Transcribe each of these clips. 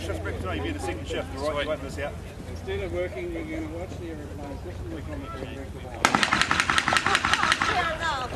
shift break tonight, you'll be in the second shift, alright? You won't miss out. Instead of working, you're going to watch the aeroplanes. This is the commentary director. Fair enough.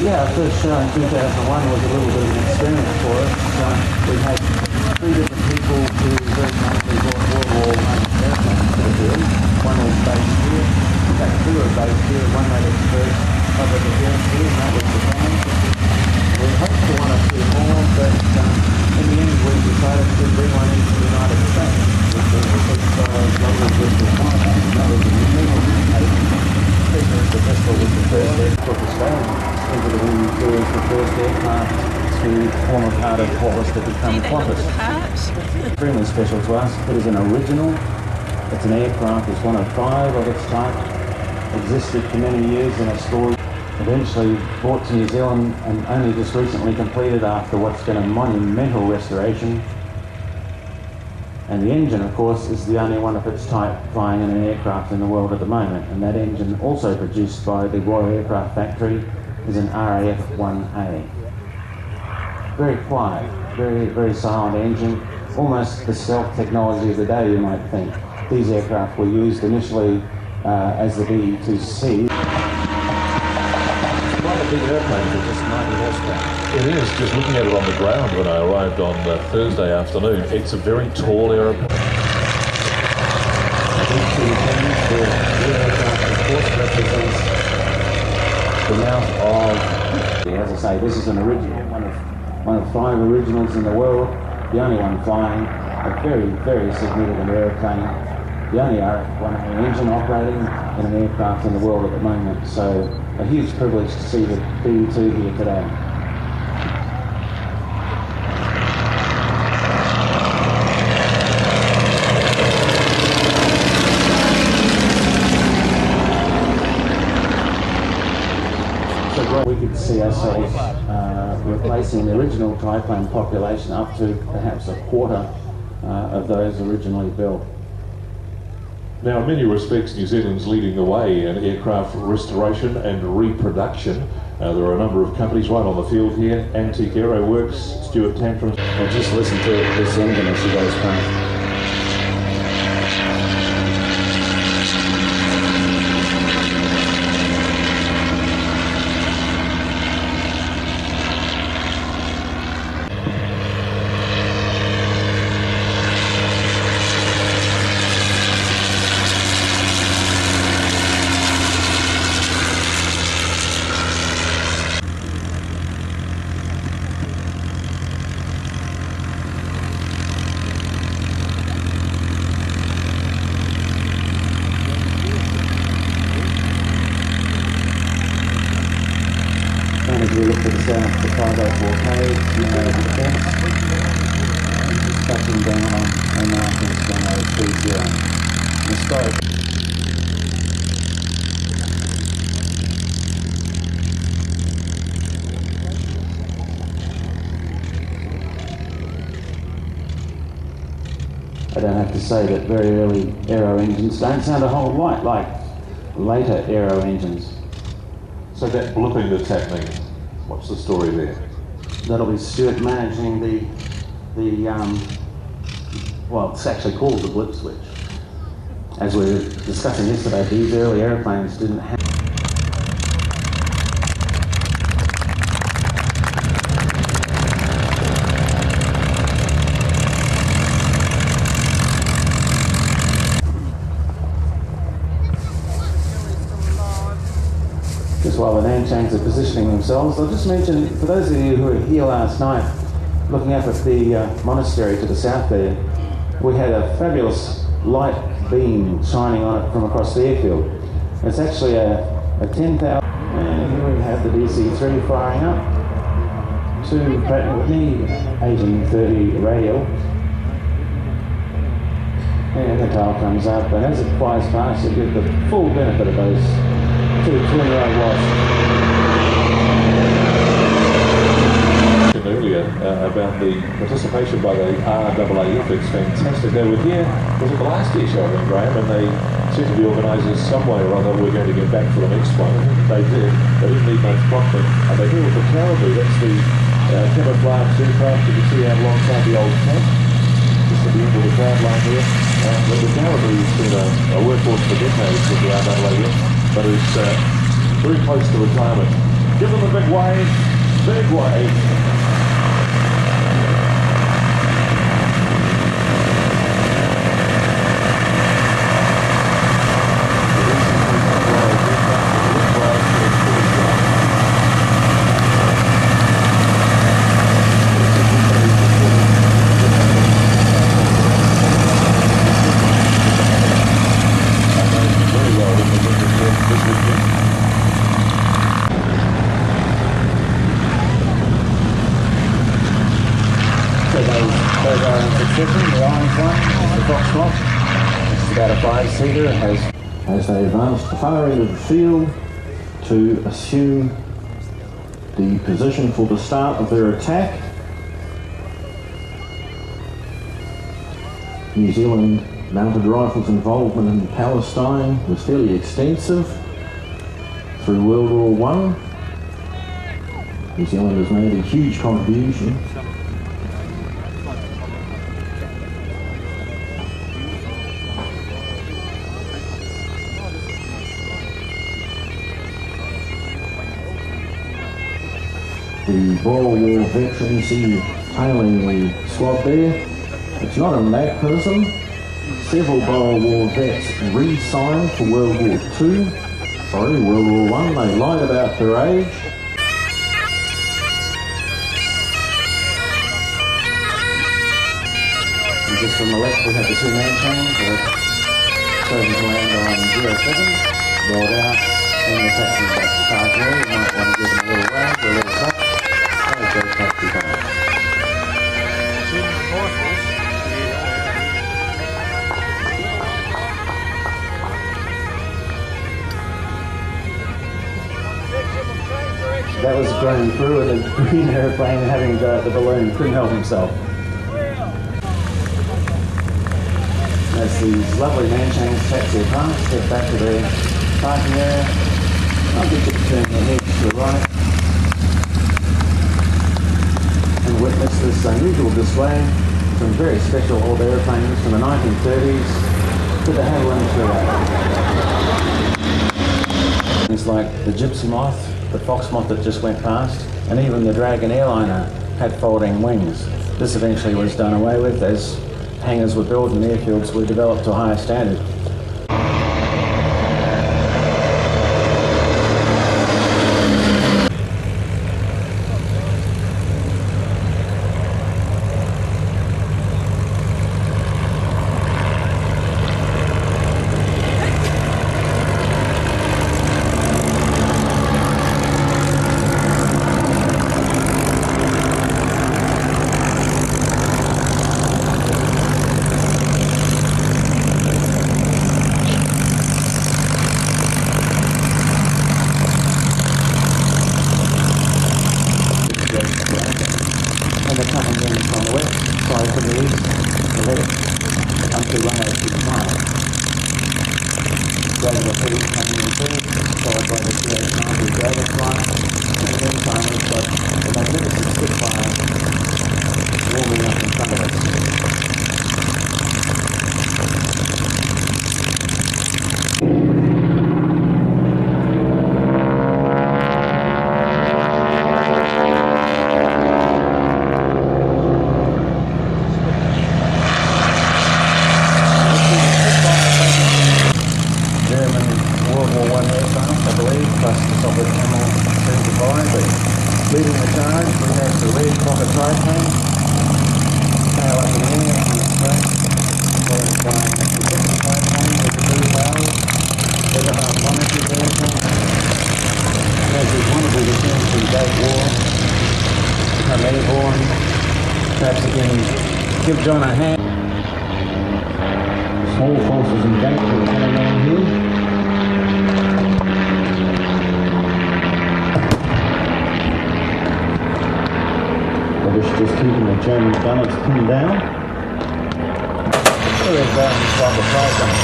Yeah, our first show in 2001 was a little bit of an experiment for us. We had three different people who very nicely brought World War I airplanes to the field. One was based here, in fact two were based here. One made its first public appearance here, and that was the plan. We hoped for one or two more, but in the end we decided to bring one into the United States, which was the first global virtual flight, and that was a unique occasion. The Bristol was the first aircraft Australian into the wind was the first aircraft to form a part of what was to become Qantas. Extremely special to us. It is an original. It's an aircraft. It's one of 5 of its type. Existed for many years in a storage. Eventually brought to New Zealand and only just recently completed after what's been a monumental restoration. And the engine, of course, is the only one of its type flying in an aircraft in the world at the moment. And that engine, also produced by the Royal Aircraft Factory, is an RAF-1A. Very quiet, very, very silent engine. Almost the stealth technology of the day, you might think. These aircraft were used initially as the B-2C. Quite a big airplane for just 90 horsepower. It is, just looking at it on the ground when I arrived on Thursday afternoon. It's a very tall airplane. The aircraft, of course, represents the mouth of, as I say, this is an original, one of 5 originals in the world, the only one flying, a very, very significant airplane, the only RF-1A engine operating in an aircraft in the world at the moment. So a huge privilege to see the B-2 here today. We could see ourselves replacing the original triplane population up to perhaps a quarter of those originally built. Now, in many respects, New Zealand's leading the way in aircraft restoration and reproduction. There are a number of companies right on the field here. Antique Aero Works, Stuart Tantrum. Well, just listen to this engine as she goes past. the cargo blockade, you know, defence, touching down on Omaka 1030. The scope. I don't have to say that very early aero engines don't sound a whole lot like later aero engines. So that blipping that's happening, what's the story there? That'll be Stuart managing well, it's actually called the blip switch. As we were discussing yesterday, these early airplanes didn't have. Just while the Nanshangs are positioning themselves, I'll just mention, for those of you who were here last night, looking up at the monastery to the south there, we had a fabulous light beam shining on it from across the airfield. It's actually a 10,000, and here we have the DC-3 firing up to Pratt & Whitney 1830 radial. And the tail comes up, and as it flies past, you get the full benefit of those two twin-row wasps. Earlier about the participation by the RAAF, it's fantastic. They were here, was it the last year show, I think, Graham, and they said to the organisers some way or other we're going to get back for the next one. They did. They didn't need much prompting. And they're here with the Caribou. That's the camouflage aircraft you can see out alongside the old tank. Just at the end of the crowd line here. But the Caribou has been a workhorse for decades with the RAAF, but is very close to retirement. Give them a big wave. Big wave. Those are in succession. The orange one is the Foxtrot. It's about a 5-seater. It has, as they advance to the far end of the field to assume the position for the start of their attack. New Zealand mounted rifles involvement in Palestine was fairly extensive through World War I. New Zealand has made a huge contribution. The Boer War veterans see tailing the squad there. It's not an anachronism. Several Boer War vets re-signed for World War I. They lied about their age. and just from the left we have the two Nanshangs that are chosen to land on 07, rolled out, and they're taxiing back to Park Road. You might want to give them a little wave or a little touch. Those go taxi home. That was going through with a green airplane and having to go at the balloon, couldn't help himself. As these lovely Nanshangs taxi past, get back to their parking area. I'll get you to turn your head to the right and witness this unusual display. Some very special old airplanes from the 1930s with the handling throughout. Things like the Gypsy Moth, the Fox Moth that just went past, and even the Dragon airliner had folding wings. This eventually was done away with as hangars were built and airfields were developed to a higher standard. sorry, from the east, the left, come to 102 Dragonfly coming in first, followed by the CH-90 Dragonfly, and then timers, but the magnificent Spitfire warming up in front of us. Leading the charge, we have the red pocket triplane, tail up in the air on the track, followed by the second triplane with the blue barrel, with a monitored airplane. There's these wonderful descents from Great War, become airborne. Perhaps again, give John a hand. Small forces engaged with the coming on here. Just keeping the German gunners pinned down. There is from the triplane.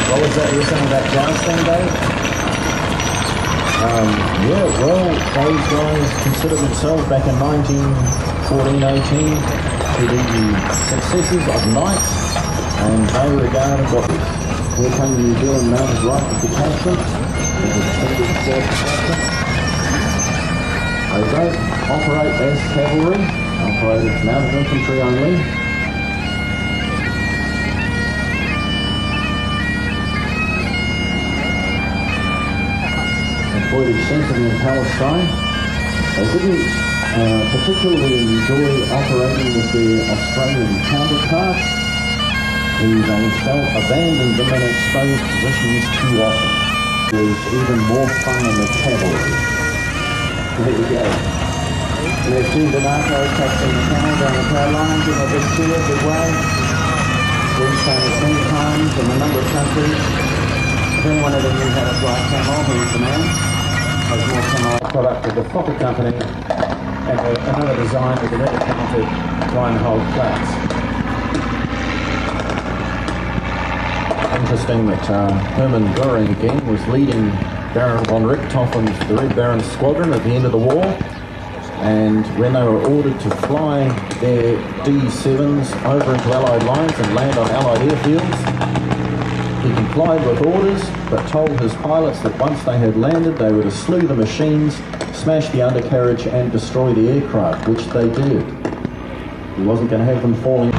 What was that you were saying about jousting, Dave? Yeah, well, those guys considered themselves back in 1914-18 to be the successors of knights, and they regarded what here came the New Zealand Mounted Rifle Detachment. They don't operate as cavalry, operate as mounted infantry only. Employed extensively in Palestine. They didn't particularly enjoy operating with their Australian counterparts, who they felt abandoned them in exposed positions too often. Was even more fun than the cavalry. There we go. We have two Omaka taxing the camel down the cloud line, giving a big cheer, big wave. We've seen it many times in a number of countries. If anyone ever knew how to fly a camel, he's the man. There's more camel product of the Fokker company, and another design with the very talented Reinhold Platz. Interesting that Hermann Göring again was leading Baron von Richthofen's the Red Baron squadron at the end of the war, and when they were ordered to fly their D-7s over into Allied lines and land on Allied airfields, he complied with orders but told his pilots that once they had landed they were to slew the machines, smash the undercarriage and destroy the aircraft, which they did. He wasn't going to have them falling.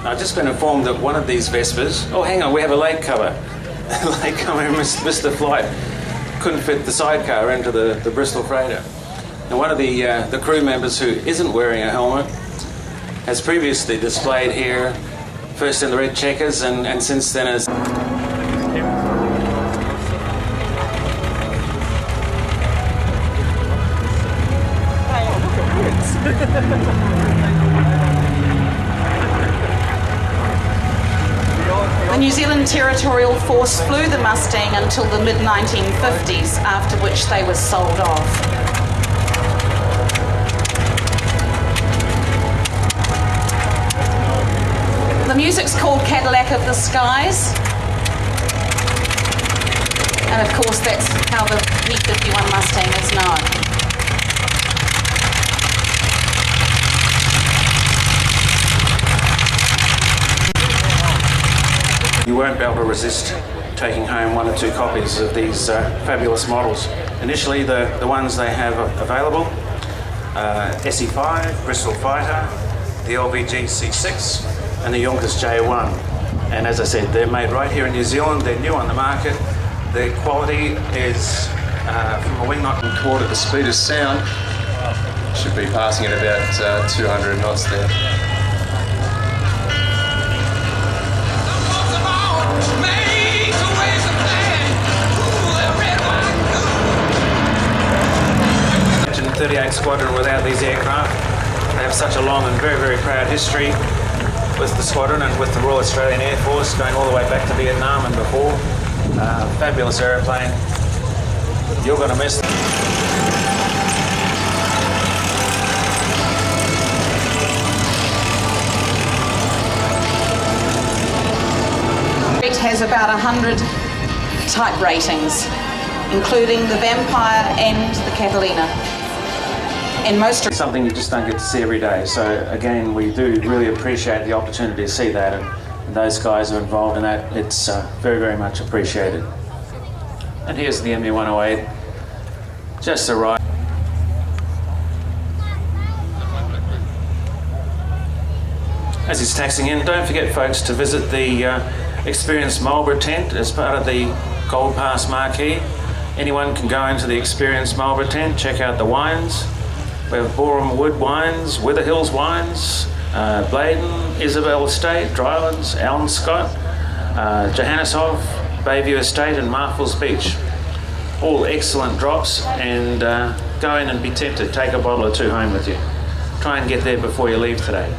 I've just been informed that one of these Vespers... Oh, hang on, we have a late comer. Late comer missed the flight. Couldn't fit the sidecar into the Bristol freighter. And one of the crew members who isn't wearing a helmet has previously displayed here, first in the red checkers and since then as... The New Zealand Territorial Force flew the Mustang until the mid-1950s, after which they were sold off. The music's called Cadillac of the Skies, and of course that's how the P-51 Mustang is known. You won't be able to resist taking home one or two copies of these fabulous models. Initially, the ones they have available, SE5, Bristol Fighter, the LBG C6, and the Yonkers J1. And as I said, they're made right here in New Zealand. They're new on the market. Their quality is from a wing knot toward at the speed of sound. Should be passing at about 200 knots there. Imagine 38 Squadron without these aircraft. They have such a long and very, very proud history with the squadron and with the Royal Australian Air Force, going all the way back to Vietnam and before. Fabulous aeroplane. You're going to miss them. It has about 100 type ratings, including the Vampire and the Catalina. In most... Something you just don't get to see every day. So again, we do really appreciate the opportunity to see that, and those guys are involved in that. It's very, very much appreciated. And here's the MU-108, just arrived. As he's taxiing in, don't forget folks to visit the Experience Marlborough tent as part of the Gold Pass marquee. Anyone can go into the Experience Marlborough tent, check out the wines. We have Boreham Wood wines, Wither Hills wines, Bladen, Isabel Estate, Drylands, Allen Scott, Johanneshof, Bayview Estate and Marfels Beach. All excellent drops, and go in and be tempted. Take a bottle or two home with you. Try and get there before you leave today.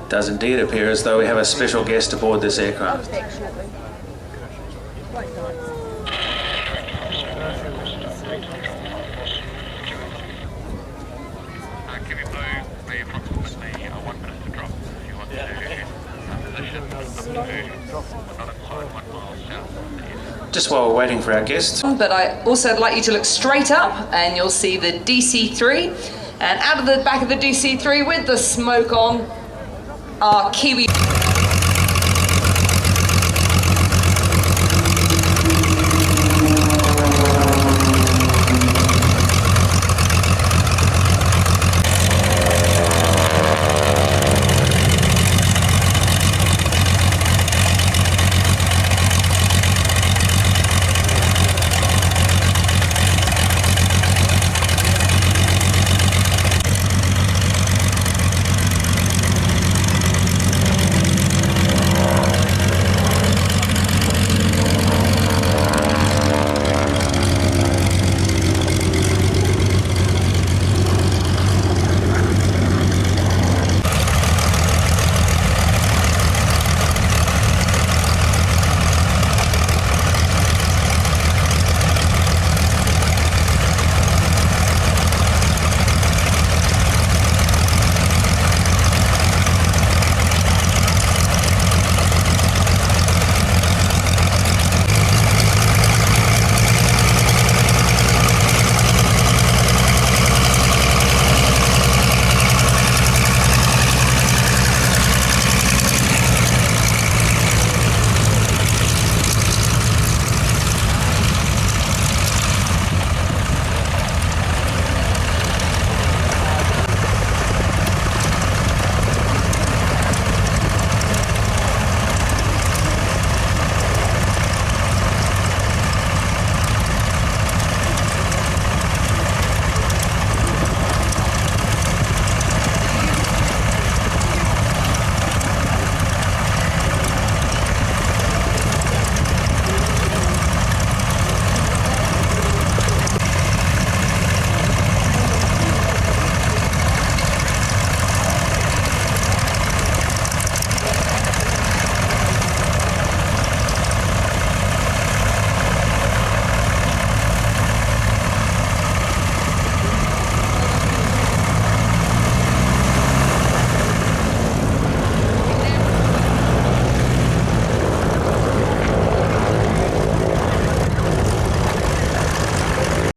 Does indeed appear as though we have a special guest aboard this aircraft. Just while we're waiting for our guests. But I also would like you to look straight up and you'll see the DC-3, and out of the back of the DC-3 with the smoke on are Kiwi.